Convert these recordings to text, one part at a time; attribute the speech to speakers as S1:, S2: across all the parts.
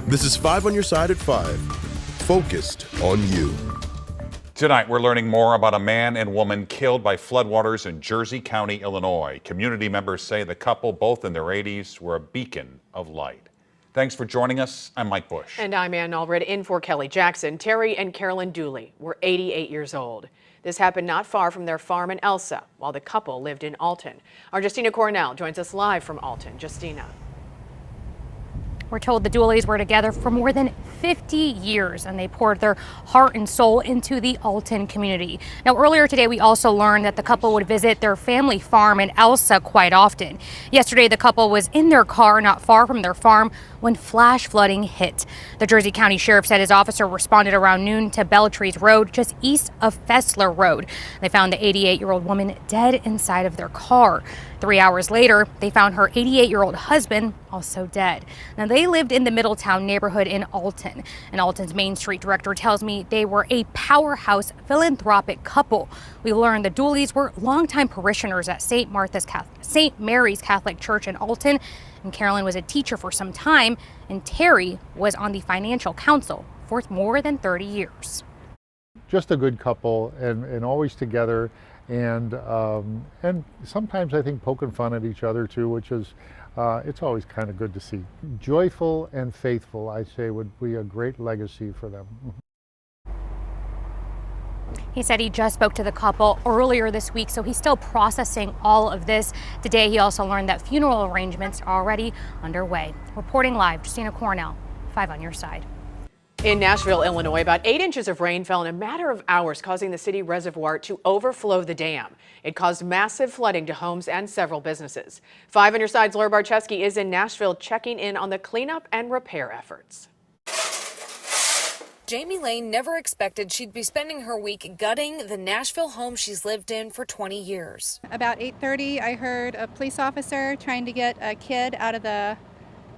S1: This is 5 on your side at 5. Focused on you.
S2: Tonight, we're learning more about a man and woman killed by floodwaters in Jersey County, Illinois. Community members say the couple, both in their 80s, were a beacon of light. Thanks for joining us. I'm Mike Bush.
S3: And I'm Ann Allred in for Kelly Jackson. Terry and Carolyn Dooley were 88 years old. This happened not far from their farm in Elsa while the couple lived in Alton. Our Justina Cornell joins us live from Alton. Justina.
S4: We're told the Dooleys were together for more than 50 years and they poured their heart and soul into the Alton community. Now, earlier today, we also learned that the couple would visit their family farm in Elsa quite often. Yesterday, the couple was in their car not far from their farm when flash flooding hit. The Jersey County Sheriff said his officer responded around noon to Beltrees Road, just east of Fessler Road. They found the 88-year-old woman dead inside of their car. 3 hours later, they found her 88-year-old husband also dead. Now, they lived in the Middletown neighborhood in Alton. And Alton's Main Street director tells me they were a powerhouse philanthropic couple. We learned the Dooleys were longtime parishioners at St. Mary's Catholic Church in Alton. And Carolyn was a teacher for some time, and Terry was on the financial council for more than 30 years.
S5: Just a good couple and always together. And sometimes I think poking fun at each other too, which is, it's always kind of good to see. Joyful and faithful, I say, would be a great legacy for them.
S4: He said he just spoke to the couple earlier this week, so he's still processing all of this. Today, he also learned that funeral arrangements are already underway. Reporting live, Justina Cornell, 5 on your side.
S3: In Nashville, Illinois, about 8 inches of rain fell in a matter of hours, causing the city reservoir to overflow the dam. It caused massive flooding to homes and several businesses. 5 on your side's Laura Barczewski is in Nashville checking in on the cleanup and repair efforts.
S6: Jamie Lane never expected she'd be spending her week gutting the Nashville home she's lived in for 20 years.
S7: About 8:30, I heard a police officer trying to get a kid out of the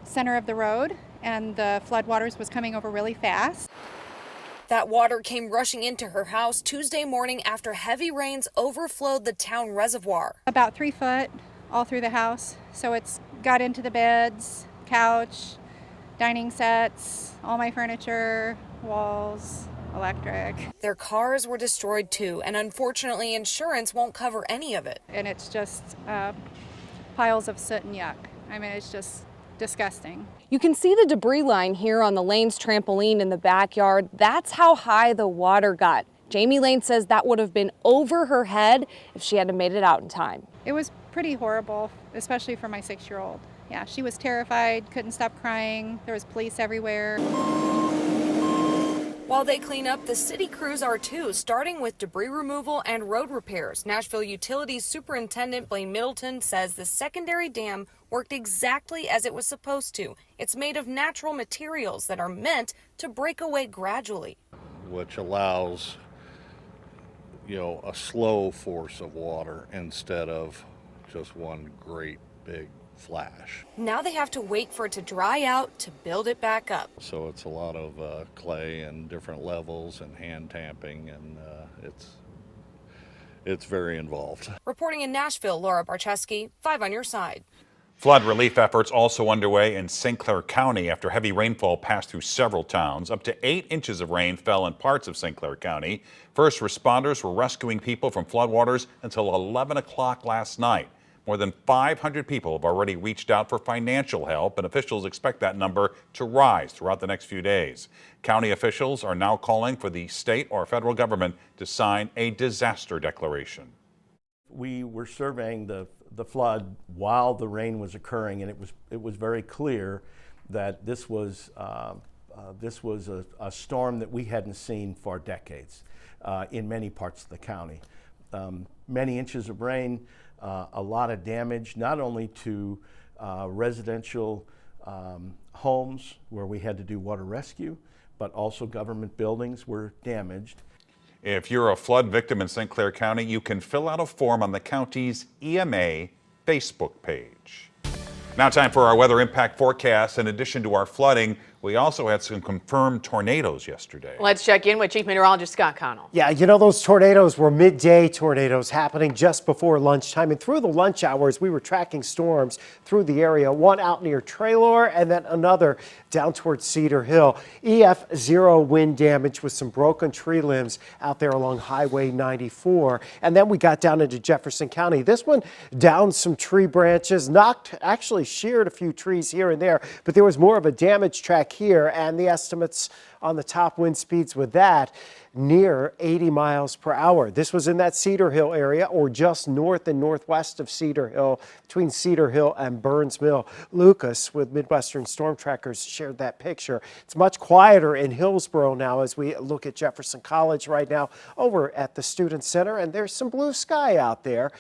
S7: center of the road, and the floodwaters was coming over really fast.
S6: That water came rushing into her house Tuesday morning after heavy rains overflowed the town reservoir.
S7: About 3 foot all through the house, so it's got into the beds, couch, dining sets, all my furniture, walls, electric.
S6: Their cars were destroyed too, and unfortunately insurance won't cover any of it.
S7: And it's just piles of soot and yuck. I mean, it's just disgusting.
S6: You can see the debris line here on the Lane's trampoline in the backyard. That's how high the water got. Jamie Lane says that would have been over her head if she hadn't made it out in time.
S7: It was pretty horrible, especially for my 6-year-old. Yeah, she was terrified, couldn't stop crying. There was police everywhere.
S6: While they clean up, the city crews are too, starting with debris removal and road repairs. Nashville Utilities Superintendent Blaine Middleton says the secondary dam worked exactly as it was supposed to. It's made of natural materials that are meant to break away gradually,
S8: which allows, a slow force of water instead of just one great big flash.
S6: Now they have to wait for it to dry out to build it back up.
S8: So it's a lot of clay and different levels and hand tamping, and it's very involved.
S6: Reporting in Nashville, Laura Barczewski, 5 on your side.
S2: Flood relief efforts also underway in St. Clair County after heavy rainfall passed through several towns. Up to 8 inches of rain fell in parts of St. Clair County. First responders were rescuing people from floodwaters until 11 o'clock last night. More than 500 people have already reached out for financial help, and officials expect that number to rise throughout the next few days. County officials are now calling for the state or federal government to sign a disaster declaration.
S9: We were surveying the flood while the rain was occurring, and it was very clear that this was a storm that we hadn't seen for decades in many parts of the county. Many inches of rain, a lot of damage, not only to residential homes where we had to do water rescue, but also government buildings were damaged.
S2: If you're a flood victim in St. Clair County, you can fill out a form on the county's EMA Facebook page. Now time for our weather impact forecast. In addition to our flooding, We also had some confirmed tornadoes yesterday.
S3: Let's check in with Chief Meteorologist Scott Connell.
S10: Yeah, you know, those tornadoes were midday tornadoes happening just before lunchtime. And through the lunch hours, we were tracking storms through the area, one out near Traylor and then another down towards Cedar Hill. EF0 wind damage with some broken tree limbs out there along Highway 94. And then we got down into Jefferson County. This one downed some tree branches, actually sheared a few trees here and there, but there was more of a damage track here, and the estimates on the top wind speeds with that near 80 miles per hour. This was in that Cedar Hill area, or just north and northwest of Cedar Hill, between Cedar Hill and Burns Mill. Lucas with Midwestern Storm Trackers shared that picture. It's much quieter in Hillsborough now as we look at Jefferson College right now over at the Student Center, and there's some blue sky out there.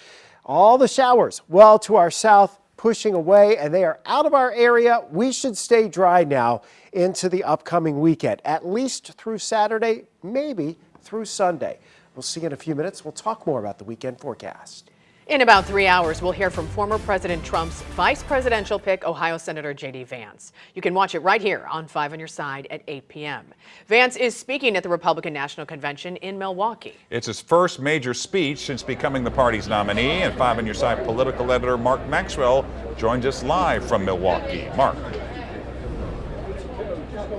S10: All the showers well to our south, pushing away, and they are out of our area. We should stay dry now into the upcoming weekend, at least through Saturday, maybe through Sunday. We'll see you in a few minutes. We'll talk more about the weekend forecast.
S3: In about 3 hours, we'll hear from former President Trump's vice presidential pick, Ohio Senator J.D. Vance. You can watch it right here on 5 on Your Side at 8 p.m. Vance is speaking at the Republican National Convention in Milwaukee.
S2: It's his first major speech since becoming the party's nominee, and 5 on Your Side political editor Mark Maxwell joins us live from Milwaukee. Mark.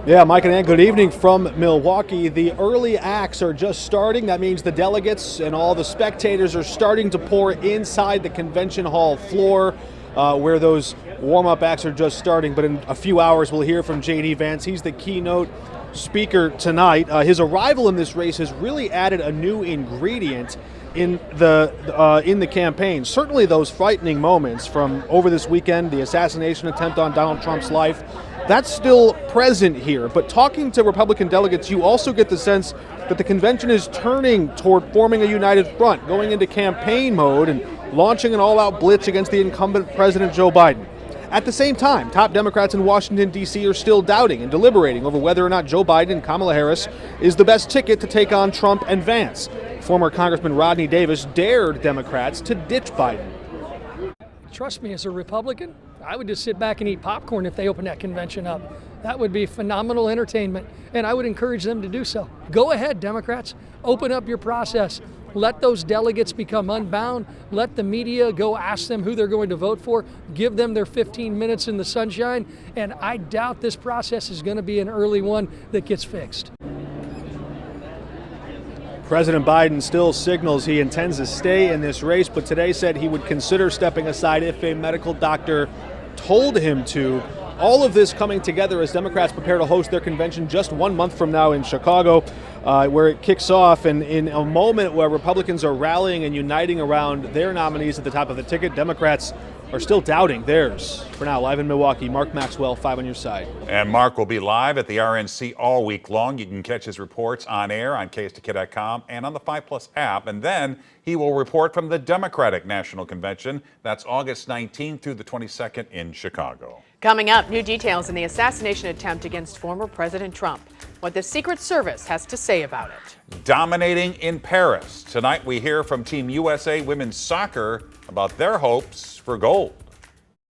S11: Yeah, Mike and Ann, good evening from Milwaukee. The early acts are just starting. That means the delegates and all the spectators are starting to pour inside the convention hall floor where those warm-up acts are just starting. But in a few hours, we'll hear from J.D. Vance. He's the keynote speaker tonight. His arrival in this race has really added a new ingredient in the campaign. Certainly those frightening moments from over this weekend, the assassination attempt on Donald Trump's life, that's still present here. But talking to Republican delegates, you also get the sense that the convention is turning toward forming a united front, going into campaign mode and launching an all-out blitz against the incumbent President Joe Biden. At the same time, top Democrats in Washington, D.C. are still doubting and deliberating over whether or not Joe Biden and Kamala Harris is the best ticket to take on Trump and Vance. Former Congressman Rodney Davis dared Democrats to ditch Biden.
S12: Trust me, as a Republican, I would just sit back and eat popcorn if they opened that convention up. That would be phenomenal entertainment, and I would encourage them to do so. Go ahead, Democrats. Open up your process. Let those delegates become unbound. Let the media go ask them who they're going to vote for. Give them their 15 minutes in the sunshine, and I doubt this process is going to be an early one that gets fixed.
S11: President Biden still signals he intends to stay in this race, but today said he would consider stepping aside if a medical doctor told him to. All of this coming together as Democrats prepare to host their convention just 1 month from now in Chicago, where it kicks off. And in a moment where Republicans are rallying and uniting around their nominees at the top of the ticket, Democrats are still doubting theirs. For now, live in Milwaukee, Mark Maxwell, 5 on Your Side.
S2: And Mark will be live at the RNC all week long. You can catch his reports on air on KSTK.com and on the 5+ app. And then he will report from the Democratic National Convention. That's August 19th through the 22nd in Chicago.
S3: Coming up, new details in the assassination attempt against former President Trump. What the Secret Service has to say about it.
S2: Dominating in Paris. Tonight we hear from Team USA Women's Soccer about their hopes for gold.